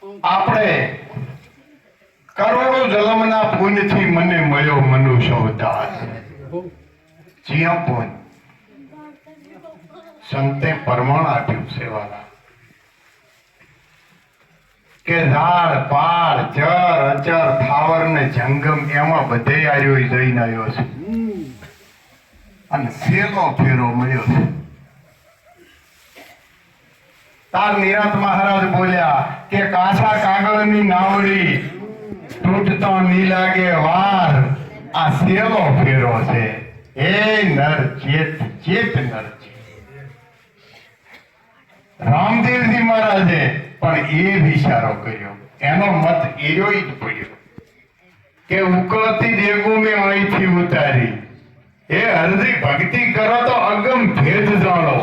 આપણે કરોડો જન્મના પુણ્યથી મને મળ્યો મનુષ્ય અવતાર. જ્યાં પુણ્ય સંતે પ્રમાણ આપ્યું છે વાલા કે ઝાડ પાડ ચર અચર થાવર ને જંગમ એમાં બધે આવ્યો જઈને આવ્યો છે અને સેલો ફેરો મળ્યો છે. તાર નિરાંત મહારાજ બોલ્યા કે કાસા કાગળની નાવડી તૂટતો ની લાગે વાર, આ સેલો ફેરો છે. એ નર ચેત ચેત નર ચેત. રામદેવજી મહારાજે પણ એ વિચારો કર્યો, એનો મત એયો જ પડ્યો કે ઉકળતી દેગો મેં અહીંથી ઉતારી, એ હરદી ભક્તિ કરો તો અગમ ભેદ જાણો.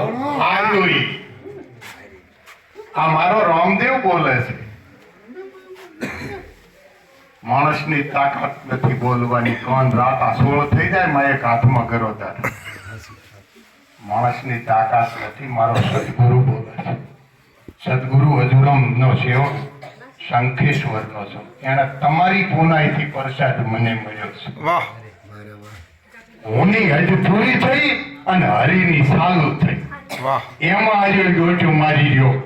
આ મારો રામદેવ બોલે છે. માણસની તાકાત નથી બોલવાની. કોણ રાત આસોળો થઈ જાય માં એક હાથમાં કરો તાર. માણસની તાકાત નથી. મારો સદગુરુ બોલે છે. સદગુરુ હજુરમ નો સેવક શંખેશ્વર નો છું. એને તમારી પુનાઈથી પ્રસાદ મને મળ્યો છે. વાહ. હોની હજુ પૂરી થઈ અને હરિની ચાલુ થઈ. વાહ. એમાં આજે ડોટ્યું મારી રહ્યો.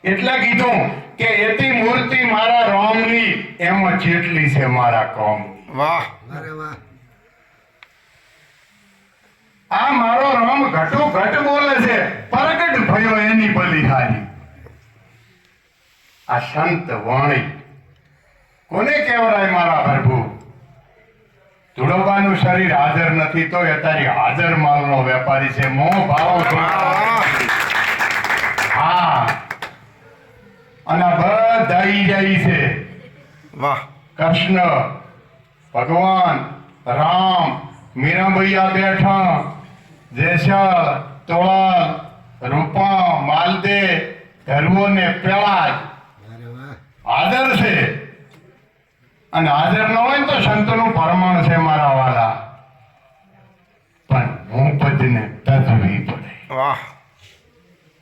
એટલે કીધું કે એતી મૂર્તિ મારા રામની એમાં જેટલી છે મારા કોમ. વાહ. આ મારો રામ ઘટો ઘટ બોલે છે, પ્રગટ ભયો એની બલિહારી. આ સંત વાણી કોને કહેવાય મારા પ્રભુ? ધુડોબાનું શરીર હાજર નથી તો એ તારી હાજર માલનો વેપારી છે. મોહ ભાવ. હા. અને બધા ઈ જાય છે. વાહ. કૃષ્ણ ભગવાન રામ મીરાબૈયા બેઠા, જેસલ તોળલ રૂપા માલદે ધરવો ને પેલા હાજર છે. અને હાજર ન હોય ને તો સંતોનું પરમાણ છે મારા વાલા. પણ હું પદને તજવી પડે. વાહ.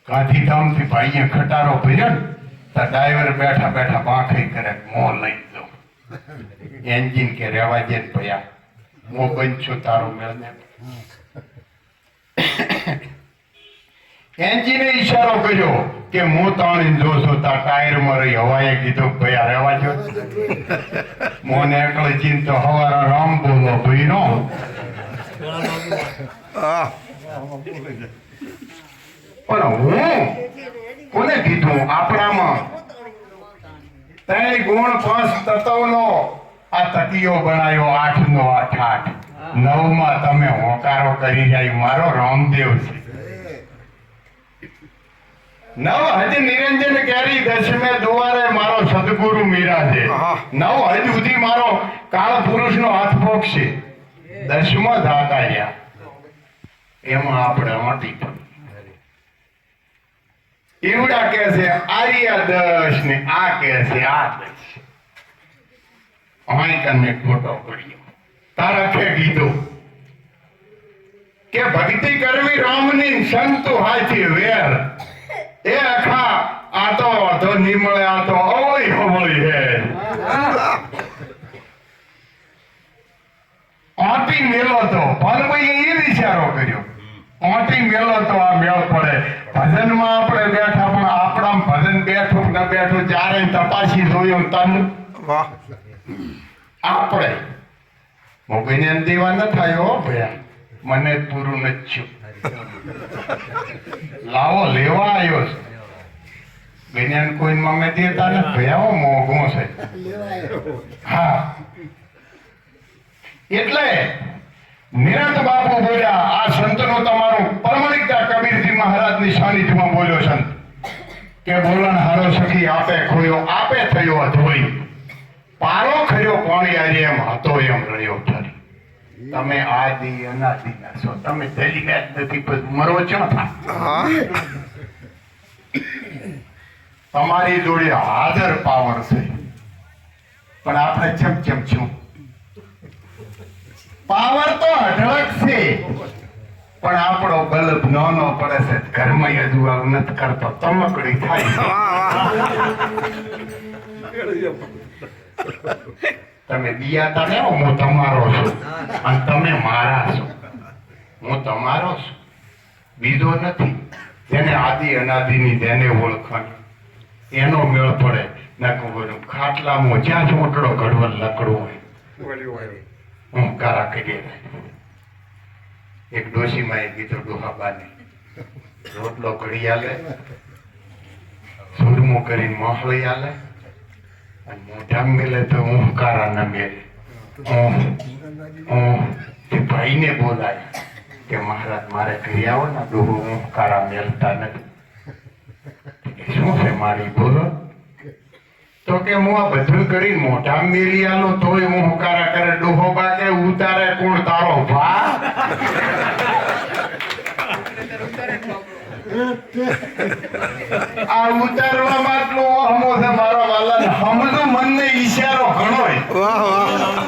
ગાંધીધામથી ભાઈએ ખટારો ભર્યો ને તો ડ્રાઈવર બેઠા બેઠા બાંખી કરે, મોં લઈ દો. એન્જિન કે રેવા દે ને ભયા, હું બંધ છું તારો મેળને. એન્જિને ઈશારો કર્યો કે હું તાણી જોશો તાર ટાયરમાં રહી. હવાએ કીધું ભયા રેવા જો. મોને એકલે ચીન તો હવારા રામ બોલો ભાઈ નો. પણ હું કોને કીધું? આપણામાં 3 ગુણ 5 તત્વનો આ તકીયો બનાવ્યો. 8 નો 8 9માં તમે હોકારો કરી જાય મારો રામદેવ છે. 9 હજી નિરંજન કેરી 10મે દ્વારે મારો સદગુરુ મીરા છે. 9 હજી સુધી મારો કાળ પુરુષ નો હાથ પગ છે. 10માં જાતા રહ્યા. એમાં આપણે મોટી પણ એવડા કે છે આર્યા 10 ને આ કે છે આ 10. અહીં કને ખોટો પડ્યો. તારકે કીધું કે ભક્તિ કરવી રામની સંતો હાથી વેર. એ અખા આ તો નિમળે, આ તો ઓય હોળી હે. આટી મેલો તો પાલભાઈએ એ વિચારો કર્યો. આટી મેલો તો આ મેળ પડે. ભજનમાં આપણે બેઠા પણ આપણા ભજન બેઠું ન બેઠું ચારે તપાસી જોયું તન. વાહ. આપણે મોગીને દેવા ન થાય હો ભયા. મને પૂરું નથી. લાવો લેવા આવ્યો છે. જ્ઞાન કોઈ મમે દેતા ને ભયા મોઘું છે. હા. એટલે નિરંત બાપુ બોલ્યા, આ સંતનો તમારું પ્રમાણિકતા કબીરજી મહારાજની સાનિધ્યમાં બોલ્યો સંત કે બોલણ હારો સખી આપે ખોયો, આપે થયો અધોઈ. પારો ખર્યો કોણી આરે એમ હતો એમ રહ્યો ઠરી. તમે આદિ અનાદિ ના છો. તમે દલી મેચ નથી પણ મરો છો થા. તમારી જોડે હાજર પાવર છે પણ આપણે ચમચમ છું. પાવર તો અઢળક છે પણ આપણો બલ્બ નાનો પડે છે ઘરમાં અજવાળ નથી કરતો તમકડી થાય તમે દિયાતા ને હું તમારો છું અને તમે મારા છો હું તમારો છું બીજો નથી જેને આદિ અનાદિની જેને ઓળખાણ એનો મેળ પડે નકરું ખાટલામાં જ્યાં જ મોટલો ઘડવલ લકડું હોય હું કારા કરી એક ડોશીમાં એ કીધું ડોહાબાને રોટલો ઘડી આલે સુરમો કરીને મોહળી આલે અને મોઢા મેલે તો હું કારા ન મેલે તે ભાઈને બોલાય કે મહારાજ મારે ઘરે આવો ને ડોહો હું કારા મેલતા નથી શું છે મારી બોલો તો કે હું આ બધું કરી મોઢા મેલી આલો તોય હું હુકારા કરે ડોહો બા કે ઉતારે કોણ તારો ભા આ ઉતારવા માટલો હમો છે મારા વાલા સમજો મનને ઈશારો ઘણો વાહ વાહ